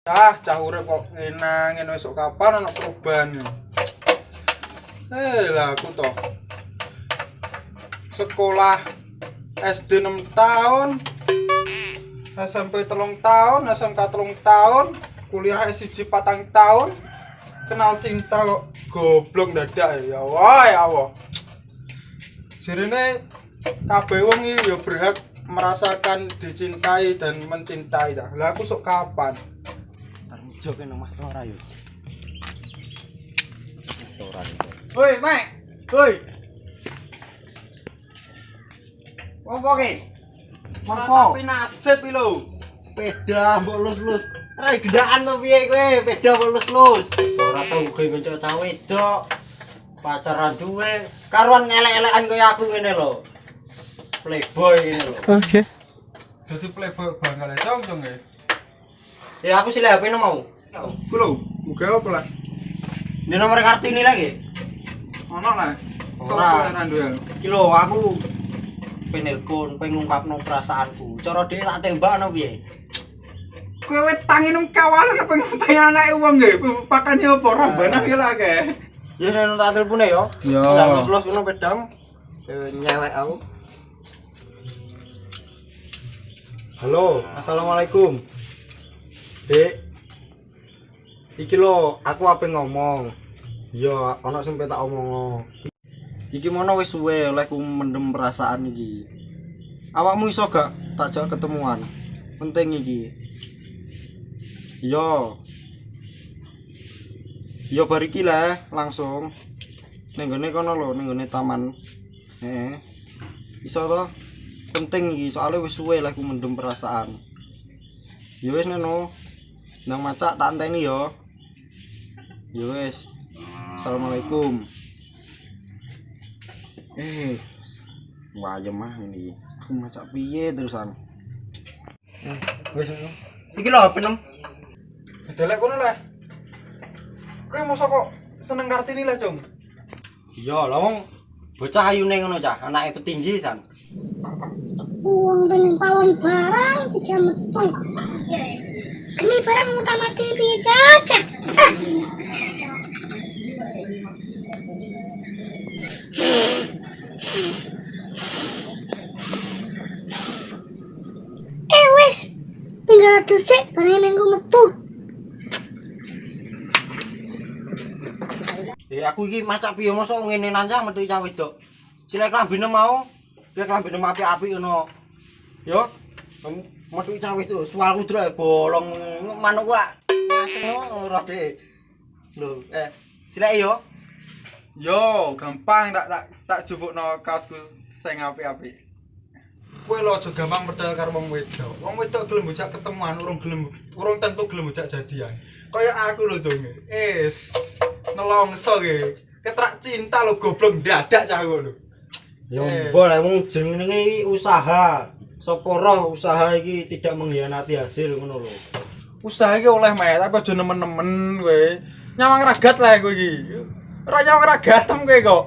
Cah urip kok ngene esuk kapan ana perubahan. Lah aku toh sekolah SD 6 tahun, SMP 3 tahun, SMK 3 tahun, kuliah S1 4 tahun, kenal cinta kok goblok dadak ya. Wah ya Allah. Sirine kabeh wong iki ya berhak merasakan dicintai dan mencintai dah. Lah aku sok kapan? Jok nang Mas Tora yo. Tora. Woi, Mek. Woi. Opo ki? Apa? Tapi nasib iki lho. Peda mbok lus-lus. Ora gendaan to piye kowe? Peda mbok lus-lus. Ora tau uga kanca cah wedok. Pacaran duwe, karuan ngelek-elekan koyo aku ngene lho. Playboy ngene lho. Oke. Dadi playboy banget dong e. Ya aku sile HP mau. Ku lho, muga apa lah? Ini nomor Kartini lagi. Ono lah. Ora. Ora duwe. Iki lho aku penelpon pengungkapno perasaanku. Cara dhewe tak tembakno piye? Kowe wetangi nang kawalan pengen anake wong nggih. Pakane apa rombana ki lah ke. Ya nek tak telepone yo. Yo. Lah lus-lus ngono pedam. Nyewek aku. Halo, assalamualaikum. Dek. Iki lho, aku ape ngomong. Ya, ana sing tak omong. Iki mono wis suwe olehku mendem perasaan iki. Awakmu iso gak tak jak ketemuan? Penting iki. Yo. Yo bar iki lah langsung. Ning gone kono lho, ning gone taman. Iso to? Penting iki, soalnya wis suwe lah aku mendem perasaan. Ya wis ngono. Nang macak tak enteni yo. Ya wis. Assalamualaikum. Wayem mah ini. Aku macak piye terusan. Wis ngono. Iki lho penem. Delek kono lah. Kowe mosok kok seneng Kartini lah, Cung? Iya, lha wong bocah ayune ngono cah, anake petinggi san. Uang pengen pawon barang bisa metu. Ini barang utama TV caca. Wes, tinggal dusek barang nengku metu. Aku iki macak piye mosok ngene nancah metu cah wedok. Cilek klambine mau, cilek klambine apik-apik ngono. Yo, metu cah wedok suarku drek bolong manuk kok. Ora dhek. Lho, cilek yo. Yo, gampang tak jupukno kaosku sing apik-apik. Kowe lho aja gampang percaya karo wong wedok. Wong wedok gelem bocah ketemuan urung tentu gelem bocah jadian. Kaya aku lho, Jong. Nelongso ge. Ketrak cinta lho goblok dadak cah ngono. Yo boleh mung jenenge iki usaha. Sapa roh usaha iki tidak mengkhianati hasil ngono lho. Usaha iki oleh mek, tapi aja nemen-nemen kowe. Nyawang ragat lah kowe iki. Ora nyawang ragatem kowe kok.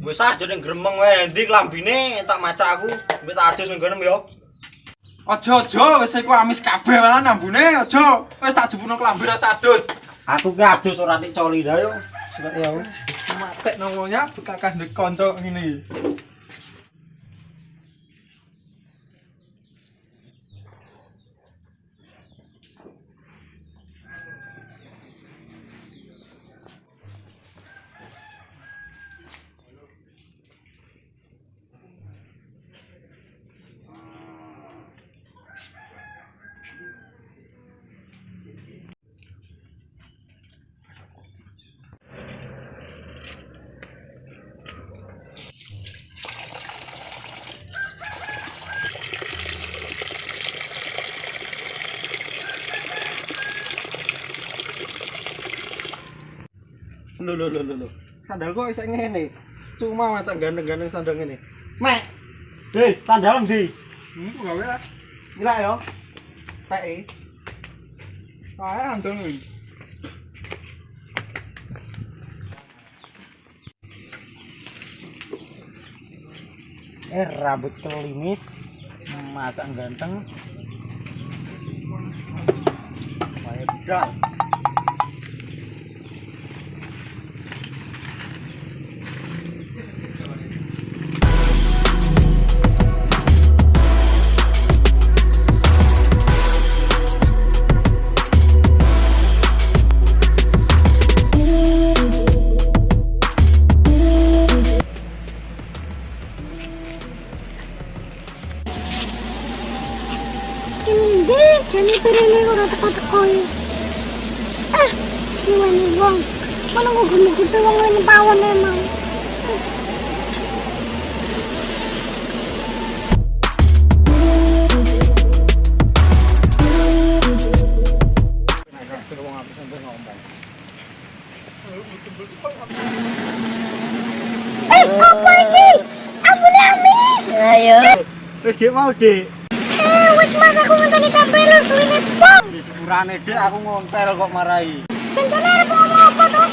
Wis aja ning gremeng wae ndi klambine tak maca aku, mbek tak adus ning gonem yo. Aja wis iku amis kabeh malah nambune aja. Wis tak jupukno klambi rasa adus. Aku ki adus ora tik coli dah yo. Sikat ya. Matek namanya bekakah ndek kanca ngene iki. Lho. Sandal kok iso ngene. Cuma macam gandeng-gandeng sandal ngene. Mek. Hei, sandal ndi? Gawe lah. Gila yo. Peke. Ae anteng iki. Rambut kelimis, macam ganteng. Dah. Hindi, jadi pinili ko na teko-teko yun. Gimana bang? Mana gue gede-gede wong ini pawon emang. Apa ini? Ampun amis. Ayo. Wis gek mau, Dik. Wis mas aku ngenteni sampai lu suwine bang. Di sepurane, Dik, aku ngontel kok marahi. Rencana arep ngomong apa toh?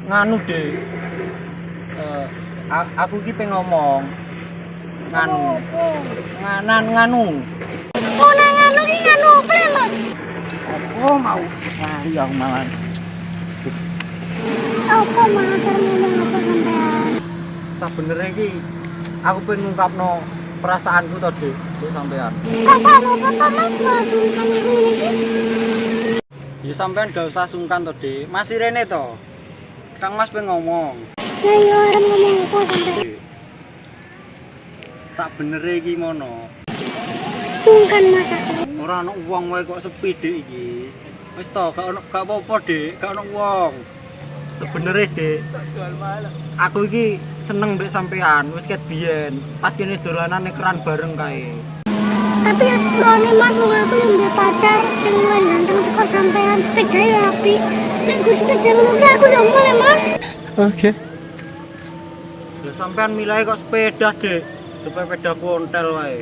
Nganu, Dik. Aku iki pengen ngomong. Nganu. Nganu. Oh nganu iki nganu apa mas? Oh, mau. Nah, iya aku malah. Apa mas arep ngomong apa sampean? Sabenernya iki aku pengen ngungkapno perasaanku to, Dik, untuk sampean. Perasaan apa toh mas? Mas bukan ini iki. Ya sampean gak usah sungkan to, Dik. Masih rene to. Kang Mas pengen ngomong. Ya yo arep ngomong apa sampean? Sabenernya iki ngono. Sungkan mas aku. Ora ana wong wae kok sepi, Dik, iki. Wis to, gak apa-apa, Dik. Gak ana wong. Sebenernya, Dik, aku iki seneng mbek sampean, wis ket biyen. Pas kene dolanan keran bareng kae. Tapi ya sepurane mas wong aku yang duwe pacar sing luwih ganteng saka sampean, sepeda ya api. Nek gue sepeda ngono aku yo mulai mas. Oke. Ya sampean milih kok sepeda, Dik. Sepeda kontel wae.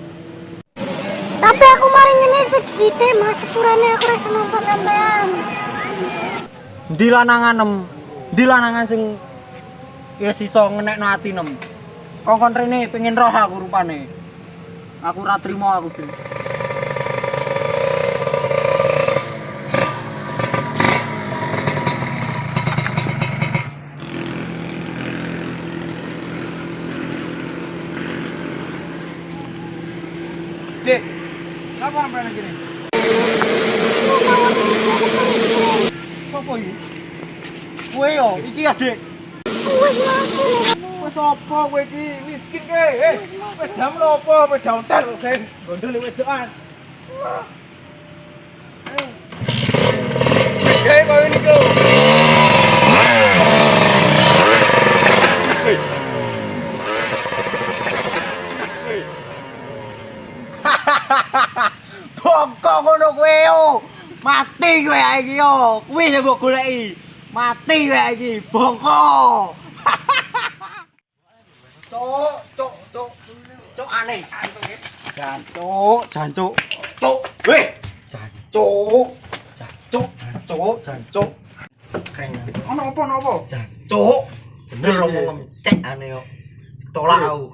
Tapi aku mari ngene sepeda mas, sepurane aku rasa nampa sampean. Ndi lananganem? Ndi lanangan sing wis iso ngenekno atinem? Kongkon rene pengen roh aku rupane. Aku ora trimo aku, Dik. Dik, ngapa sampean sini? Sopo iki? Kowe yo, iki ya, Dik. Wis mas. Wis apa kowe iki miskin ke? Sepeda menapa? Sepeda ontel kok, Geng. Gondol wedokan. Kayak kowe niku. Bongkok ngono kowe yo. Mati kowe iki yo. Kuwi sing mbok goleki. Mati kowe iki, bongkok. Cuk aneh. Jancuk. Cuk. Weh. Jancuk. Keren. Ono apa? Jancuk. Bener omong entek aneh yo. Tolak aku.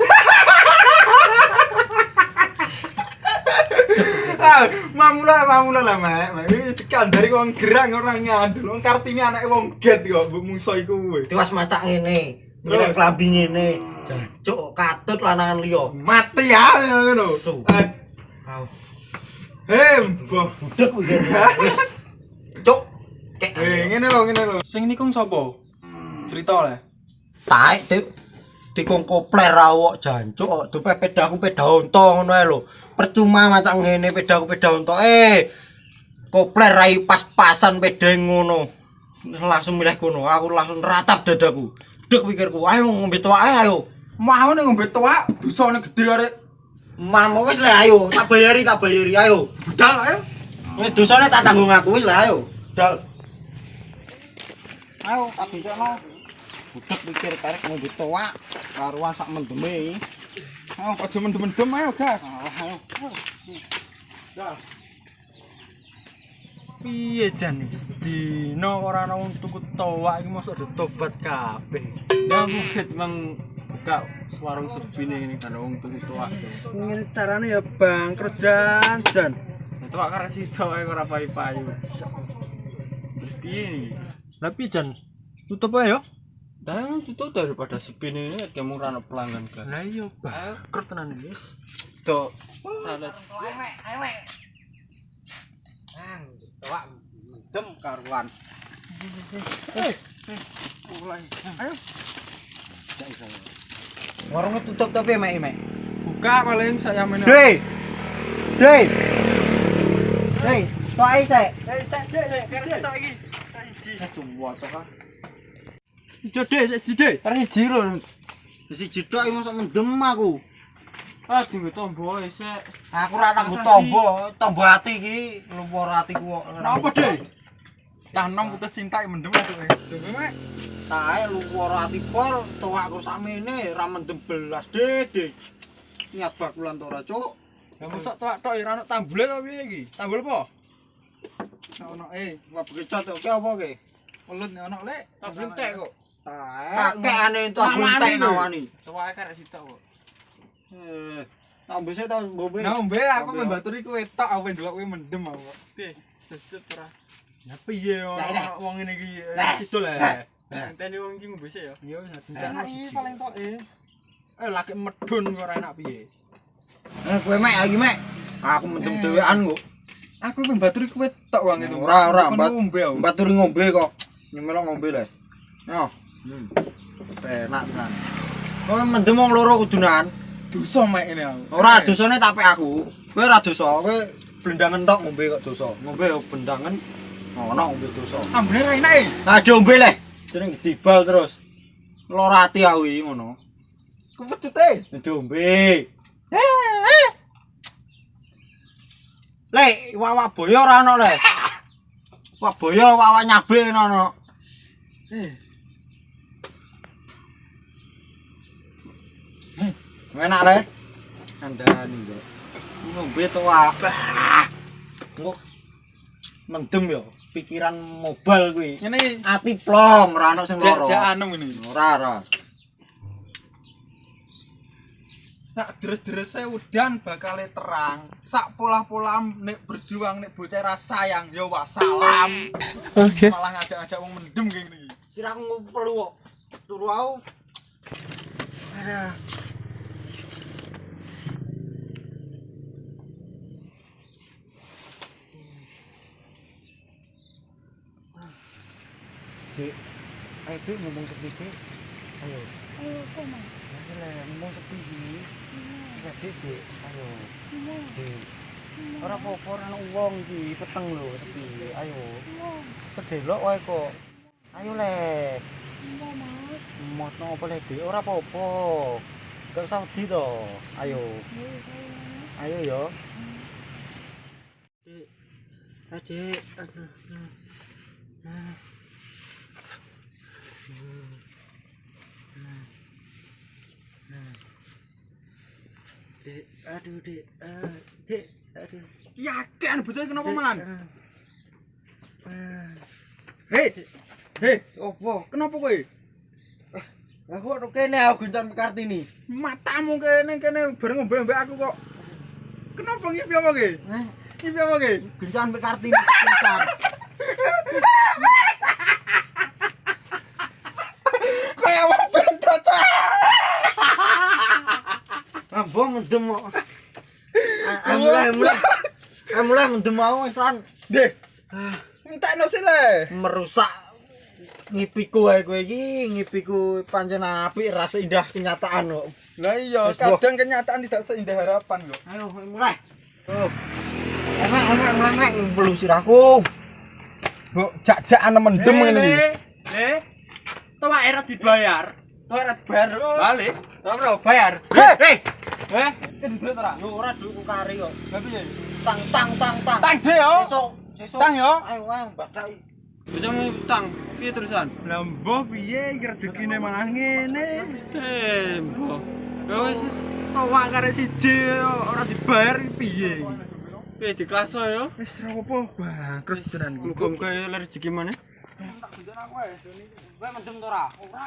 Mamula lah, Mak. Iki cekan dari wong gerang ora ngandel. Wong Kartini anake wong get kok mbok musuh iku kowe. Tiwas macak ngene. Nyelek klambi ngene. Jancuk katut lanangan liya. Mati ya ngono. Su. Mbah. Budek kuwi. Wis. Cuk. Kek. Ngene lho. Sing niku sapa? Cerita le. Taek dikong kopler awak jancuk kok dupe pedaku peda onto ngono ae lho. Percuma macak ngene pedaku peda onto. Kopler rai pas-pasan peda ngono. Langsung milih kono. Aku langsung ratap dadaku. Dek pikirku, ayo ngombe tuak ayo. Mau nek ngombe tuak, dosane gedhe arek. Mamo wis le ayo, tak bayari ayo. Budal ayo. Wis dosane tak tanggung aku wis le ayo. Dal. Ayo tak bisakno. Budek pikir karek ngombe tuak karuan sak mendeme. Ayo aja mendem-mendem ayo, Gas. Ayo. Gas. Piye Janis? Dino ora ana wong tuku toak iki mosok tobat kabeh. Ya mungkin memang buka warung sepi nih ini karena wong tuku toak. Ngene carane ya bangkrut jan. Toak karena si toak ora payu-payu. Terus piye iki? Lah pijan tutup ae yo. Dah tutup daripada sepi ini kamu ora ono pelanggan kelas. Lah iya bangkrut tenan wis. Tok. Salah. Wak mendem karuan. Mulai. Ayo. Warungnya tutup tapi emek. Buka paling saya main. Dek. Tok ae sik. Karena tok iki. Cuma tok ah. Jodhe sik Arek siji lho. Wis jedok iki mosok mendem aku. Ah tinggal tombol sik. Aku ora tanggo tombo ati iki, lumpur atiku kok. Kenapa, Dek? Tanam putus cinta mendem atuke. Coba mek. Tae lumpur ati pol, tuwakku sakmene ra mendem belas, Dek. Niat bakulan to ora, Cuk. Lah mosok tok ora ono tambule to piye iki? Tambul apa? Ono Wah bekecot ki apa ki? welut nek ono lek. Tabung tek kok. Kakekane entuk buntek nawani. Tuwae karek sitok kok. Ambese to mbombe. Nah, mbek aku membaturi kowe tok aku ndelok kowe mendem aku. Piye? Sesut ora. Ya piye ono wong ngene iki sidul ae. Enteni wong iki ngombe sik ya. Yo Enak iki paling toke. laki medun kok ora enak piye. Kowe mek lagi mek. Aku mendem dhewean kok. Aku membaturi kowe tok wong itu. Ora, ngombe aku. Mbaturi ngombe kok. Nyemelo ngombe le. Yo. Enak tenan. Kowe mendem wong loro kudunan. Dosa mek ini aku. Ora dosane tapi aku. Kowe ora dosa, kowe blendangen tok ngombe kok dosa. Ngombe yo blendangen. Ono ngombe dosa. Ambene ra enak e. Nah, diombe le. Jeneng dibal terus. Lara ati aku iki ngono. Kepecute. Diombe. Le, wawa boyo ora ono le. Wak boyo wawa nyabe ono. Enak le. Kandhani kok. Ngombe to Ngok mendem yo, pikiran mobal kuwi. Ngene Ati plong, ora ono sing lara. jak anem ini. Ora. Sak deres-derese udan bakal terang. Sak pola-pola nek berjuang nek bocah ra sayang ya wassalam. Oke. Malah ngajak-ngajak wong mendem kayak gini. Sirahku perlu kok. Turu aku. Aduh. Dek, ayo Dek ngomong sepi Dek. Ayo. Ayo koma. Ayo ngomong sepi Dek. Iya Dek, ayo. Dek. Ora apa-apa ora ana wong iki, peteng lho sepi. Ayo. Sedelok wae kok. Ayo le. Enggak mau. Mosno apa le Dek? Ora apa-apa. Gak usah wedi to. Ayo. Ayo yo. Dek. Adik, aduh. Dek, aduh Dek, Dek, aduh. Yakin bocah iki kenapa malan? Hei, Opo? kenapa kowe? Lah kok kene aku gencan Kartini. Matamu kene bareng ngombe mbek aku kok. Kenapa ngipi apa ki? Ngipi apa ki? Gencan Kartini pisan. Kayak wong bento cah. Ambong mendem kok. Mulai mendem mau wisan. Deh. Entekno sih le. Merusak ngipiku wae kowe iki, ngipiku pancen apik rasa indah kenyataan kok. Lah iya, kadang kenyataan tidak seindah harapan kok. Ayo mulai. Oh. Enak belum sirahku. Mbok jak-jakan mendem ngene iki. Tuwak era dibayar. Tuwak era dibayar balik. Tuwak ora bayar. Hei. Keduduk ora? Yo ora duitku kari kok. Lah piye? Tang. Tang de yo. Sesuk. Tang yo. Ayo mbadaki. Bocamu utang, piye terusan? Lah mbah piye iki rezekine malah ngene. Mbah. Ya wis Tuwak karek siji ora dibayar iki piye iki? piye dikaso ya? Wis ora apa bangkrut tenan iki. Muga-muga ya rezeki maneh. Kowe mendem to ora? Ora.